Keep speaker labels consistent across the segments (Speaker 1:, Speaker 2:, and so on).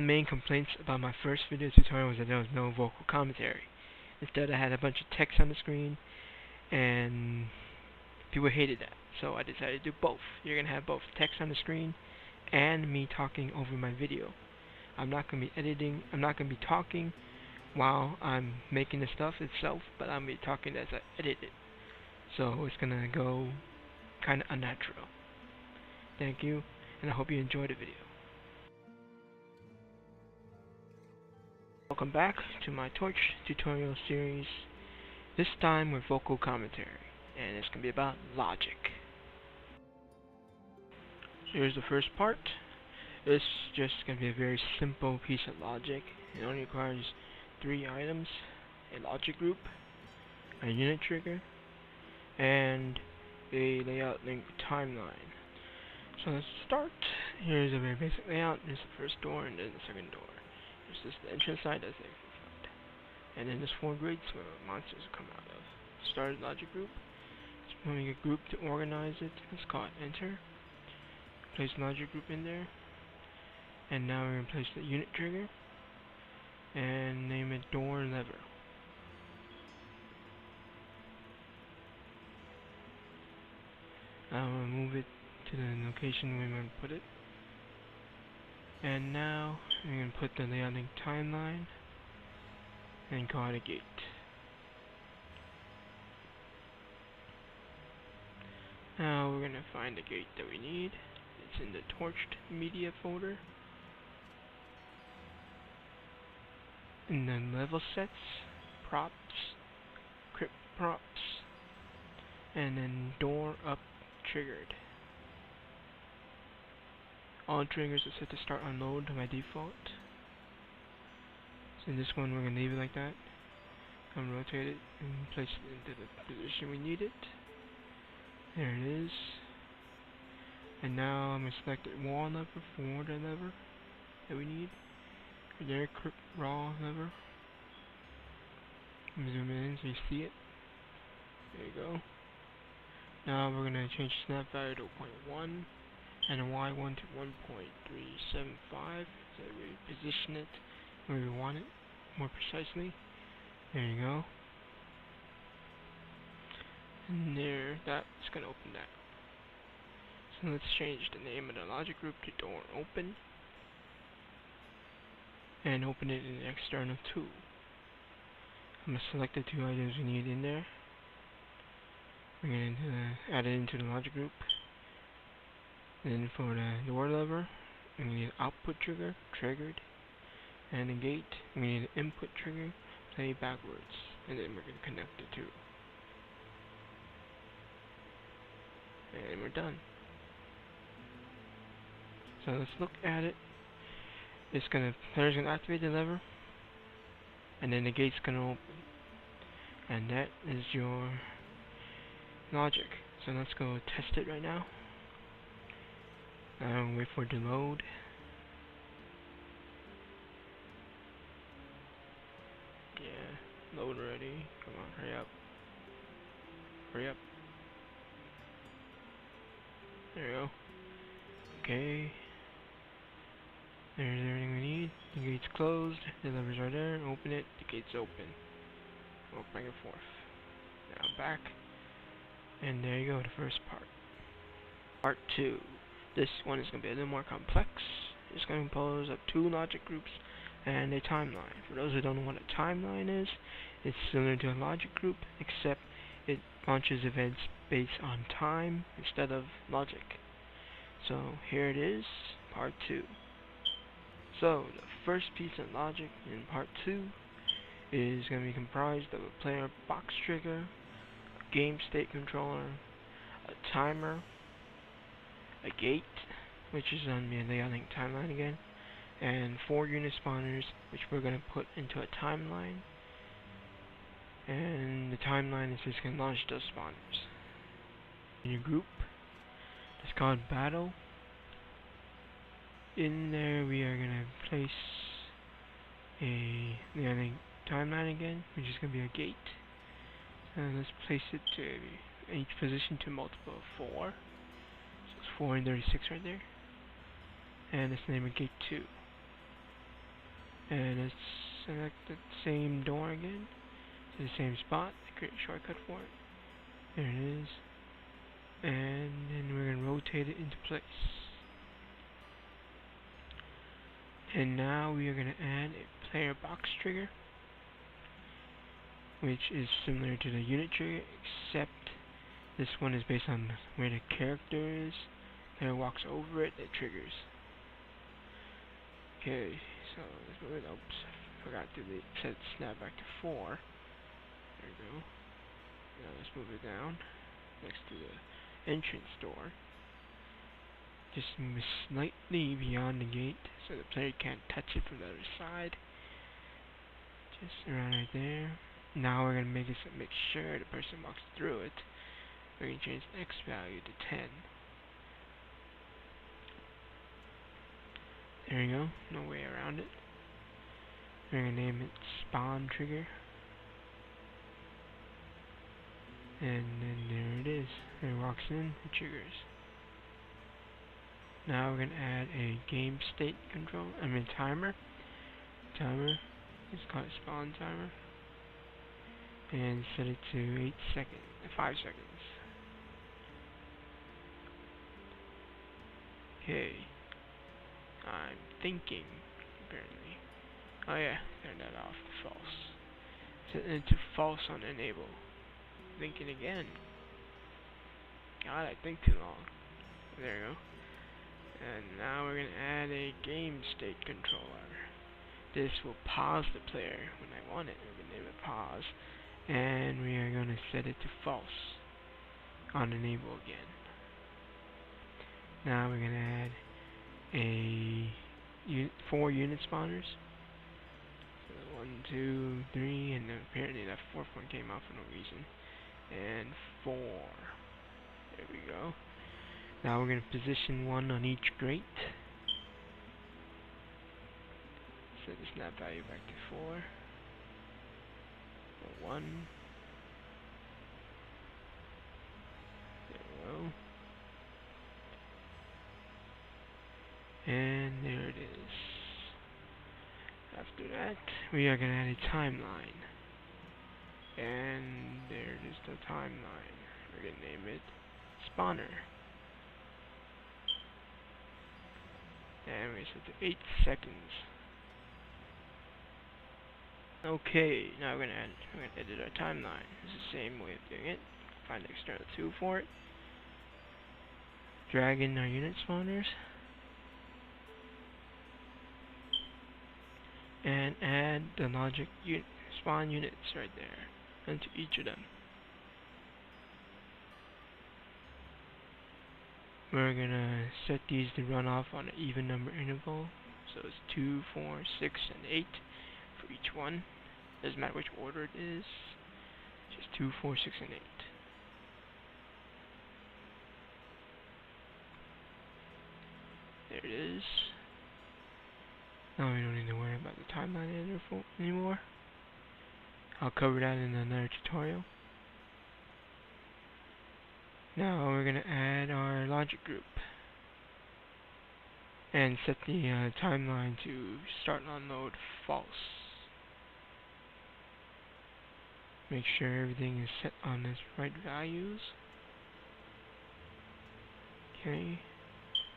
Speaker 1: main complaints about my first video tutorial was that there was no vocal commentary. Instead, I had a bunch of text on the screen, and people hated that. So I decided to do both. You're going to have both text on the screen and me talking over my video. I'm not going to be editing, I'm not going to be talking while I'm making the stuff itself, but I'm going to be talking as I edit it. So it's going to go kind of unnatural. Thank you, and I hope you enjoyed the video. Welcome back to my Torch tutorial series, this time with vocal commentary, and it's going to be about logic. Here's the first part. It's just going to be a very simple piece of logic. It only requires 3 items: a logic group, a unit trigger, and a layout link timeline. So let's start. Here's a very basic layout. There's the first door and then the second door. This is the entrance side, that's the front. And then there's 4 grids where monsters will come out of. Start logic group. Let's make a group to organize it. Let's call it enter. Place logic group in there. And now we're going to place the unit trigger. And name it door lever. Now we'll move it to the location we want to put it. And now we're going to put the layout link timeline and call it a gate. Now we're going to find the gate that we need. It's in the TorchED media folder. And then level sets, props, crypt props, and then door up triggered. All triggers are set to start on load by default. So in this one we're going to leave it like that. Come rotate it and place it into the position we need it. There it is. And now I'm going to select the wall lever for the lever that we need. There, raw lever. Zoom in so you see it. There you go. Now we're going to change snap value to 0.1 and a Y1 to 1.375 so we position it where we want it more precisely. There you go. And there, that's going to open that. So let's change the name of the logic group to door open. And open it in the external tool. I'm going to select the 2 items we need in there. We're going to add it into the logic group. Then for the door lever, we need an output trigger, triggered. And the gate, we need an input trigger, play backwards. And then we're going to connect the 2. And we're done. So let's look at it. Player's gonna activate the lever, and then the gate's gonna open, and that is your logic. So let's go test it right now. Wait for it to load. Yeah, load already. Come on, hurry up. Hurry up. There we go. Okay. There's everything we need. The gate's closed. The levers are there. Open it. The gate's open. Walk back and forth. Now back. And there you go, the first part. Part 2. This one is going to be a little more complex. It's going to compose of 2 logic groups and a timeline. For those who don't know what a timeline is, it's similar to a logic group, except it launches events based on time instead of logic. So here it is, part 2. So the first piece of logic in part 2 is going to be comprised of a player box trigger, a game state controller, a timer, a gate, which is on the layout link timeline again, and 4 unit spawners, which we're going to put into a timeline. And the timeline is just going to launch those spawners. In your group, it's called battle. In there we are going to place a layout link timeline again, which is going to be a gate. And let's place it to each position to multiple of 4. So it's 4 and 36 right there. And let's name it gate 2. And let's select the same door again to the same spot, create a shortcut for it. There it is. And then we're going to rotate it into place. And now we are going to add a player box trigger, which is similar to the unit trigger, except this one is based on where the character is. Player walks over it, it triggers. Okay, so let's move it. Oops, forgot to set snap back to 4. There we go. Now let's move it down next to the entrance door. Just slightly beyond the gate so the player can't touch it from the other side. Just around right there. Now we're going to make sure the person walks through it. We're going to change the X value to 10. There you go, no way around it. We're going to name it spawn trigger. And then there it is. It walks in, it triggers. Now we're going to add a game state timer. It's called spawn timer. And set it to 5 seconds. Okay. I'm thinking, apparently. Oh yeah, turn that off to false. Set it to false on enable. Thinking again. God, I think too long. There you go. And now we're going to add a game state controller. This will pause the player when I want it. We're going to name it pause. And we are going to set it to false on enable again. Now we're going to add 4 unit spawners. So 1, 2, 3, and then apparently that 4th one came out for no reason. And 4. There we go. Now we're going to position 1 on each grate. Set the snap value back to 4. 1. There we go. And there it is. After that, we are going to add a timeline. And there it is, the timeline. We're going to name it spawner. And we set to 8 seconds. Okay, now we're going to edit our timeline. It's the same way of doing it. Find the external 2 for it. Drag in our unit spawners. And add the logic spawn units right there into each of them. We're gonna set these to run off on an even number interval, so it's 2, 4, 6, and 8 for each one. Doesn't matter which order it is, just 2, 4, 6, and 8. There it is. Now we don't need to worry about the timeline editor anymore. I'll cover that in another tutorial. Now we're going to add our logic group and set the timeline to start and unload false. Make sure everything is set on its right values. Okay.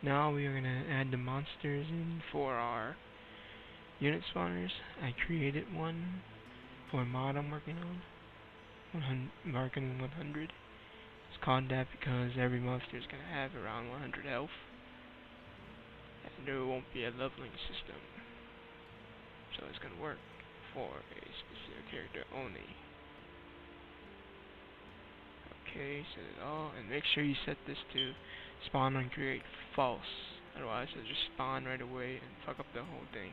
Speaker 1: Now we are going to add the monsters in for our unit spawners. I created one for a mod I'm working on. Marking 100. It's called that because every monster is going to have around 100 health. And there won't be a leveling system. So it's going to work for a specific character only. Okay, set it all. And make sure you set this to spawn on create false. Otherwise it'll just spawn right away and fuck up the whole thing.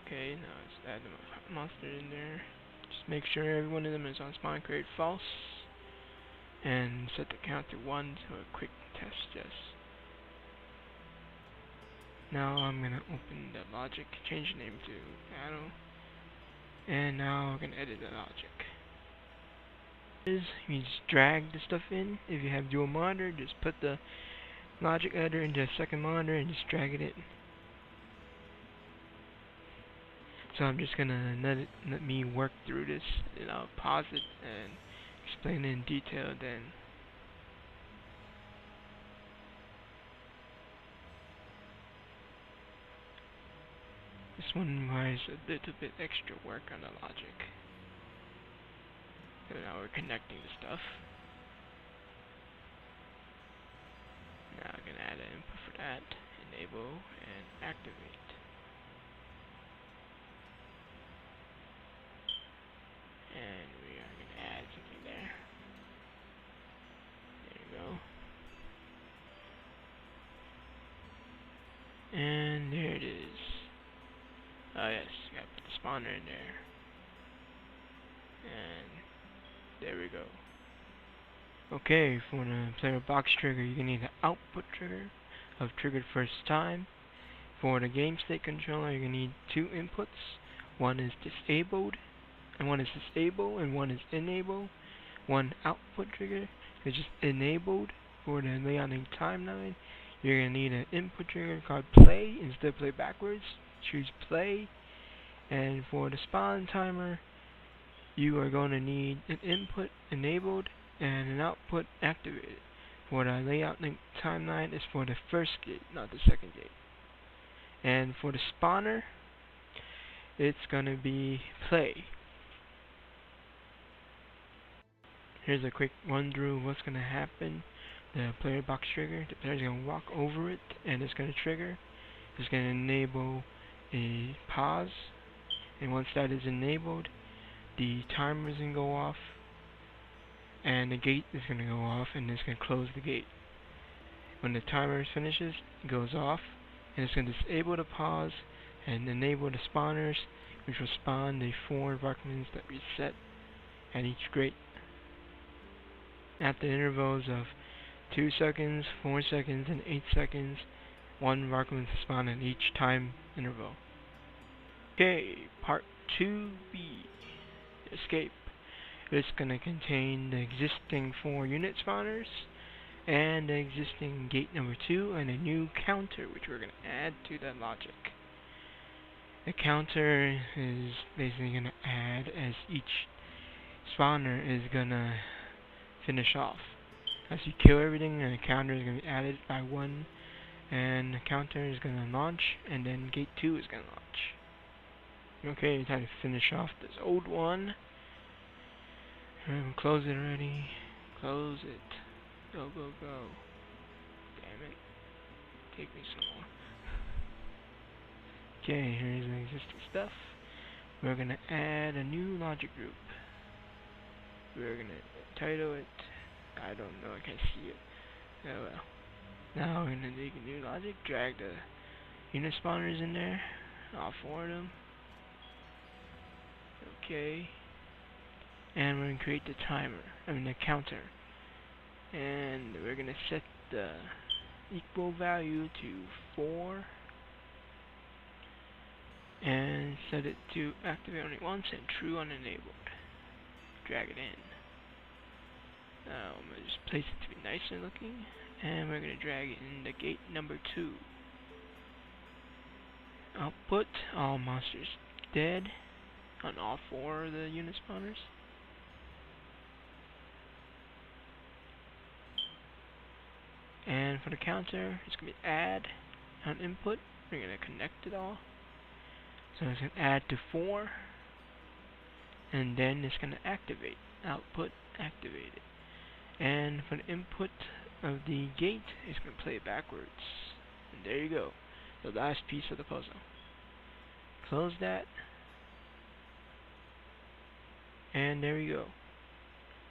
Speaker 1: Okay, now let's add the monster in there. Just make sure every one of them is on spawn create false. And set the count to 1 to a quick test just. Now I'm going to open the logic, change the name to Battle. And now we're going to edit the logic. You just drag the stuff in. If you have dual monitor, just put the logic editor into a second monitor and just drag it in. So I'm just gonna let me work through this, and I'll pause it and explain it in detail then. This one requires a little bit extra work on the logic. So now we're connecting the stuff. Now I'm gonna add an input for that, enable and activate. And we are gonna add something there. There you go. And there it is. Oh yes, you gotta put the spawner in there. And there we go. Okay, for the player box trigger, you're gonna need an output trigger of triggered first time. For the game state controller, you're gonna need two inputs. One is disabled, and one is enabled. One output trigger is just enabled. For the layout and timeline, you're gonna need an input trigger called play. Instead of play backwards, choose play. And for the spawn timer, you are going to need an input enabled and an output activated. For the layout link timeline is for the first gate, not the second gate. And for the spawner, it's going to be play. Here's a quick run through of what's going to happen. The player box trigger, the player's going to walk over it and it's going to trigger. It's going to enable a pause, and once that is enabled, the timer is going to go off, and the gate is going to go off, and it's going to close the gate. When the timer finishes, it goes off, and it's going to disable the pause and enable the spawners, which will spawn the 4 environments that we set at each gate. At the intervals of 2 seconds, 4 seconds, and 8 seconds, 1 environment will spawn at each time interval. Okay, part 2B. Escape. It's going to contain the existing 4 unit spawners and the existing gate number 2 and a new counter which we're going to add to that logic. The counter is basically going to add as each spawner is going to finish off. As you kill everything, the counter is going to be added by 1, and the counter is going to launch, and then gate 2 is going to launch. Okay, time to finish off this old one. Close it already. Close it. Go, go, go. Damn it. Take me some more. Okay, here's the existing stuff. We're gonna add a new logic group. We're gonna title it. I don't know, I can't see it. Oh well. Now we're gonna make a new logic. Drag the unit spawners in there. All 4 of them. Okay, and we're going to create the the counter, and we're going to set the equal value to 4 and set it to activate only once and true unenabled. Drag it in. Now I'm going to just place it to be nicer looking, and we're going to drag it in the gate number 2. Output, all monsters dead on all 4 of the unit spawners. And for the counter, it's going to be add on input. We're going to connect it all. So it's going to add to 4. And then it's going to activate. Output activated. And for the input of the gate, it's going to play it backwards. And there you go. The last piece of the puzzle. Close that. And there we go.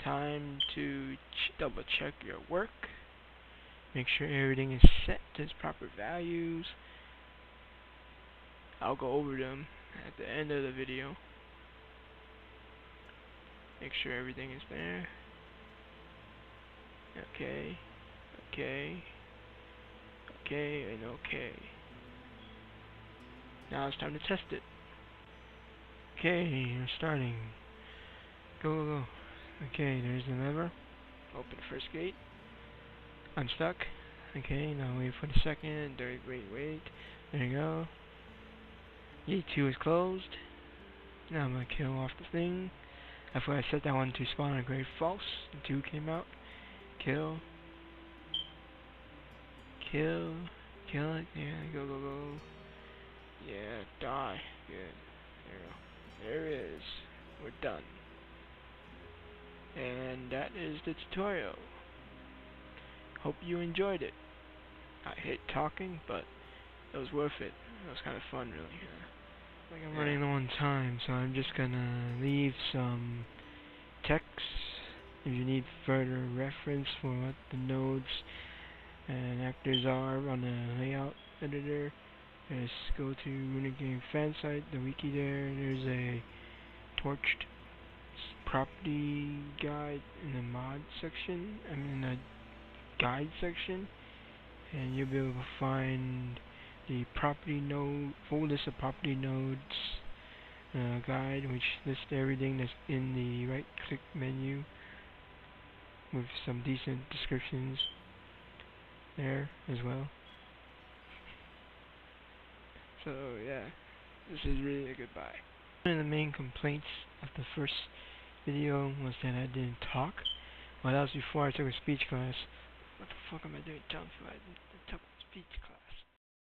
Speaker 1: Time to double check your work. Make sure everything is set to its proper values. I'll go over them at the end of the video. Make sure everything is there. Okay. Okay. Okay and okay. Now it's time to test it. Okay, we're starting. Go, go, go. Okay, there's the lever. Open the first gate. Unstuck. Okay, now wait for the second. Wait. There you go. Gate 2 is closed. Now I'm gonna kill off the thing. I forgot I set that one to spawn on grade false. The 2 came out. Kill. Kill it. Yeah, go. Yeah, die. Good. There you go. There it is. We're done. And that is the tutorial. Hope you enjoyed it. I hate talking, but it was worth it. It was kind of fun, really. Like I'm running low on time, so I'm just gonna leave some text if you need further reference for what the nodes and actors are on the layout editor. Just go to Runic Game fan site, the wiki there. There's a TorchED property guide in the mod section. In the guide section, and you'll be able to find the property node, full list of property nodes guide, which lists everything that's in the right click menu with some decent descriptions there as well. So yeah, this is really a good buy. One of the main complaints of the first video was that I didn't talk. Well, that was before I took a speech class. What the fuck am I doing talking about? I took a speech class.